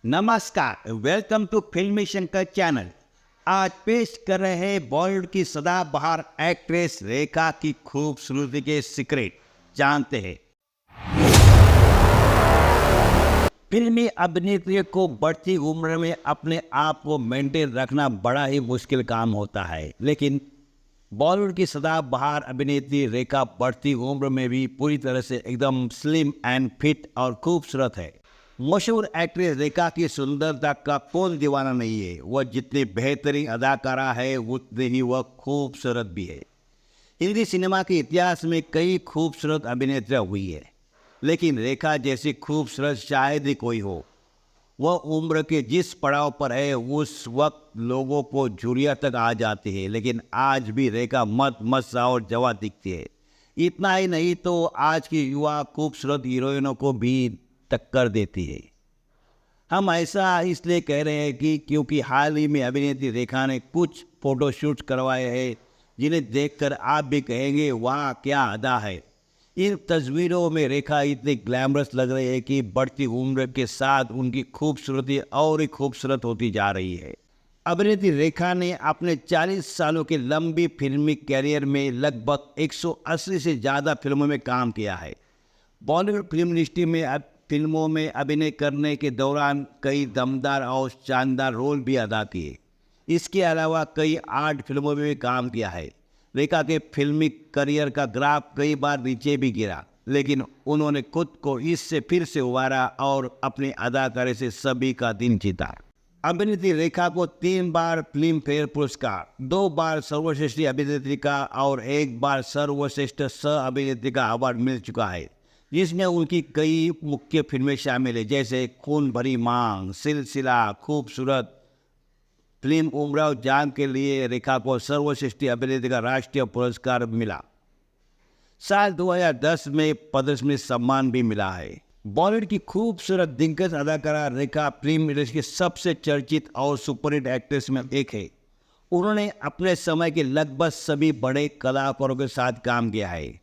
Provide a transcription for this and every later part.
नमस्कार, welcome to फिल्मी Shankar channel. आज पेश कर रहे हैं बॉलीवुड की सदाबहार एक्ट्रेस रेखा की खूबसूरती के सीक्रेट। जानते हैं। फिल्मी अभिनेत्री को बढ़ती उम्र में अपने आप को मेंटेन रखना बड़ा ही मुश्किल काम होता है, लेकिन बॉलीवुड की सदाबहार अभिनेत्री रेखा बढ़ती उम्र में भी पूरी तरह से एकदम स्लिम एंड फिट और खूबसूरत है। मशहूर एक्ट्रेस रेखा की सुंदरता का कौन दीवाना नहीं है। वह जितनी बेहतरीन अदाकारा है उतनी ही वह खूबसूरत भी है। हिंदी सिनेमा के इतिहास में कई खूबसूरत अभिनेत्रियां हुई है, लेकिन रेखा जैसी खूबसूरत शायद ही कोई हो। वह उम्र के जिस पड़ाव पर है उस वक्त लोगों को झुर्रियाँ तक आ जाती है, लेकिन आज भी रेखा मस्त और जवान दिखती है। इतना ही नहीं तो आज की युवा खूबसूरत हीरोइनों को भी टक्कर देती है। हम ऐसा इसलिए कह रहे हैं कि क्योंकि हाल ही में अभिनेत्री रेखा ने कुछ फोटोशूट करवाए हैं, जिन्हें देखकर आप भी कहेंगे वाह क्या अदा है। इन तस्वीरों में रेखा इतनी ग्लैमरस लग रही है कि बढ़ती उम्र के साथ उनकी खूबसूरती और ही खूबसूरत होती जा रही है। अभिनेत्री रेखा ने अपने 40 सालों के लंबी फिल्मी कैरियर में लगभग 180 से ज़्यादा फिल्मों में काम किया है। बॉलीवुड फिल्म इंडस्ट्री में फिल्मों में अभिनय करने के दौरान कई दमदार और शानदार रोल भी अदा किए। इसके अलावा कई आर्ट फिल्मों में भी काम किया है। रेखा के फिल्मी करियर का ग्राफ कई बार नीचे भी गिरा, लेकिन उन्होंने खुद को इससे फिर से उबारा और अपनी अदाकारी से सभी का दिल जीता। अभिनेत्री रेखा को 3 बार फिल्म फेयर पुरस्कार, 2 बार सर्वश्रेष्ठ अभिनेत्री का और 1 बार सर्वश्रेष्ठ सह अभिनेत्री का अवार्ड मिल चुका है, जिसमें उनकी कई मुख्य फिल्में शामिल है, जैसे खून भरी मांग, सिलसिला, खूबसूरत। फिल्म उमराव जान के लिए रेखा को सर्वश्रेष्ठ अभिनेत्री का राष्ट्रीय पुरस्कार मिला। साल 2010 में पद्मश्री सम्मान भी मिला है। बॉलीवुड की खूबसूरत दिग्गज अदाकारा रेखा फिल्म इंडस्ट्री की सबसे चर्चित और सुपरहिट एक्ट्रेस में एक है। उन्होंने अपने समय के लगभग सभी बड़े कलाकारों के साथ काम किया है।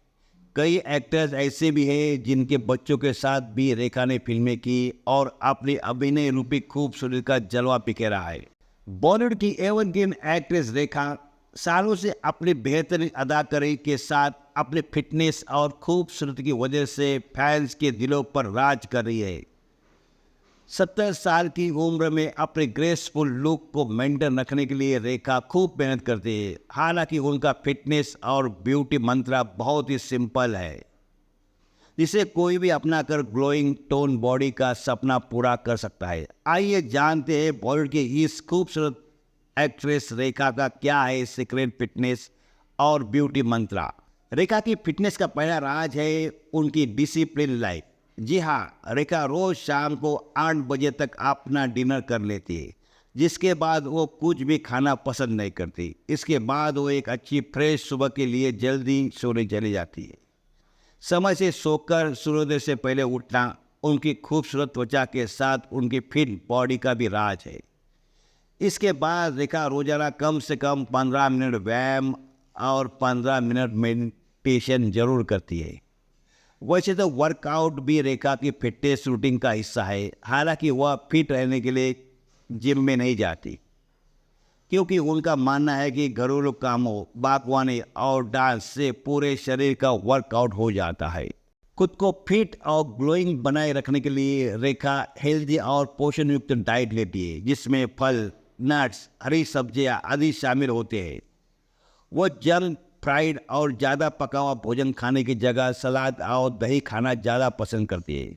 कई एक्टर्स ऐसे भी हैं जिनके बच्चों के साथ भी रेखा ने फिल्में की और अपनी अभिनय रूपी खूबसूरती का जलवा बिखेरा है। बॉलीवुड की एवरग्रीन एक्ट्रेस रेखा सालों से अपनी बेहतरीन अदाकारी के साथ अपने फिटनेस और खूबसूरती की वजह से फैंस के दिलों पर राज कर रही है। 70 साल की उम्र में अपने ग्रेसफुल लुक को मेंटेन रखने के लिए रेखा खूब मेहनत करती है। हालांकि उनका फिटनेस और ब्यूटी मंत्र बहुत ही सिंपल है, जिसे कोई भी अपना कर ग्लोइंग टोन बॉडी का सपना पूरा कर सकता है। आइए जानते हैं बॉलीवुड की इस खूबसूरत एक्ट्रेस रेखा का क्या है सीक्रेट फिटनेस और ब्यूटी मंत्र। रेखा की फिटनेस का पहला राज है उनकी डिसिप्लिन लाइफ। जी हाँ, रेखा रोज शाम को 8 बजे तक अपना डिनर कर लेती है, जिसके बाद वो कुछ भी खाना पसंद नहीं करती। इसके बाद वो एक अच्छी फ्रेश सुबह के लिए जल्दी सोने चली जाती है। समय से सोकर सूर्योदय से पहले उठना उनकी खूबसूरत त्वचा के साथ उनकी फिट बॉडी का भी राज है। इसके बाद रेखा रोजाना कम से कम 15 मिनट व्यायाम और 15 मिनट मेडिटेशन जरूर करती है। वैसे तो वर्कआउट भी रेखा की फिटनेस रूटीन का हिस्सा है। हालांकि वह फिट रहने के लिए जिम में नहीं जाती, क्योंकि उनका मानना है कि घरेलू कामों, बागवानी और डांस से पूरे शरीर का वर्कआउट हो जाता है। खुद को फिट और ग्लोइंग बनाए रखने के लिए रेखा हेल्दी और पोषण युक्त डाइट लेती है, जिसमें फल, नट्स, हरी सब्जियां आदि शामिल होते हैं। वो जंक फ्राइड और ज़्यादा पका हुआ भोजन खाने की जगह सलाद और दही खाना ज़्यादा पसंद करती है।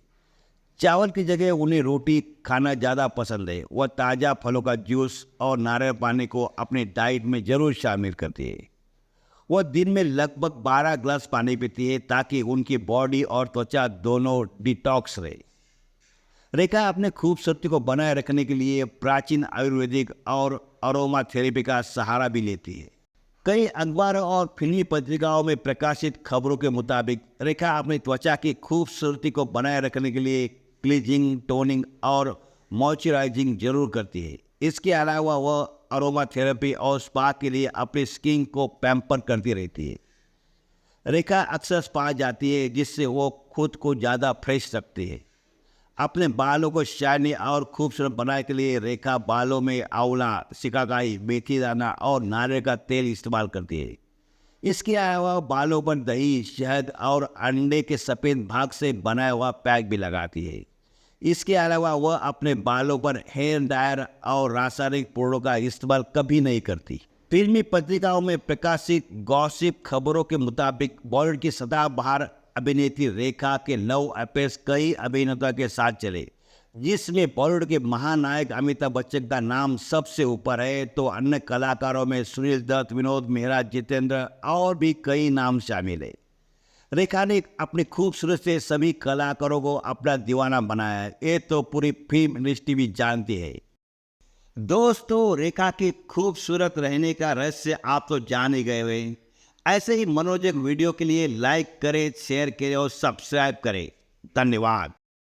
चावल की जगह उन्हें रोटी खाना ज़्यादा पसंद है। वह ताज़ा फलों का जूस और नारियल पानी को अपनी डाइट में ज़रूर शामिल करती है। वह दिन में लगभग 12 ग्लास पानी पीती है, ताकि उनकी बॉडी और त्वचा दोनों डिटॉक्स रहे। रेखा अपने खूबसूरती को बनाए रखने के लिए प्राचीन आयुर्वेदिक और अरोमा थेरेपी का सहारा भी लेती है। कई अखबारों और फिल्मी पत्रिकाओं में प्रकाशित खबरों के मुताबिक रेखा अपनी त्वचा की खूबसूरती को बनाए रखने के लिए क्लीजिंग, टोनिंग और मॉइस्चराइजिंग जरूर करती है। इसके अलावा वह अरोमा थेरेपी और स्पा के लिए अपनी स्किन को पैम्पर करती रहती है। रेखा अक्सर स्पा जाती है, जिससे वो खुद को ज़्यादा फ्रेश रखती है। अपने बालों को शाइनी और खूबसूरत बनाने के लिए रेखा बालों में आंवला, सिकाकाई, मेथी दाना और नारियल का तेल इस्तेमाल करती है। इसके अलावा बालों पर दही, शहद और अंडे के सफ़ेद भाग से बनाया हुआ पैक भी लगाती है। इसके अलावा वह अपने बालों पर हेयर डायर और रासायनिक प्रोडक्ट का इस्तेमाल कभी नहीं करती। फिल्मी पत्रिकाओं में प्रकाशित गॉसिप खबरों के मुताबिक बॉलीवुड की सदाबहार अभिनेत्री रेखा के लव अफेयर्स कई अभिनेता के साथ चले, जिसमें बॉलीवुड के महानायक अमिताभ बच्चन का नाम सबसे ऊपर है, तो अन्य कलाकारों में सुनील दत्त, विनोद मेहरा, जितेंद्र और भी कई नाम शामिल है। रेखा ने अपनी खूबसूरत से सभी कलाकारों को अपना दीवाना बनाया है, ये तो पूरी फिल्म इंडस्ट्री भी जानती है। दोस्तों, रेखा की खूबसूरत रहने का रहस्य आप तो जान ही गए हुए। ऐसे ही मनोरंजक वीडियो के लिए लाइक करें, शेयर करें और सब्सक्राइब करें। धन्यवाद।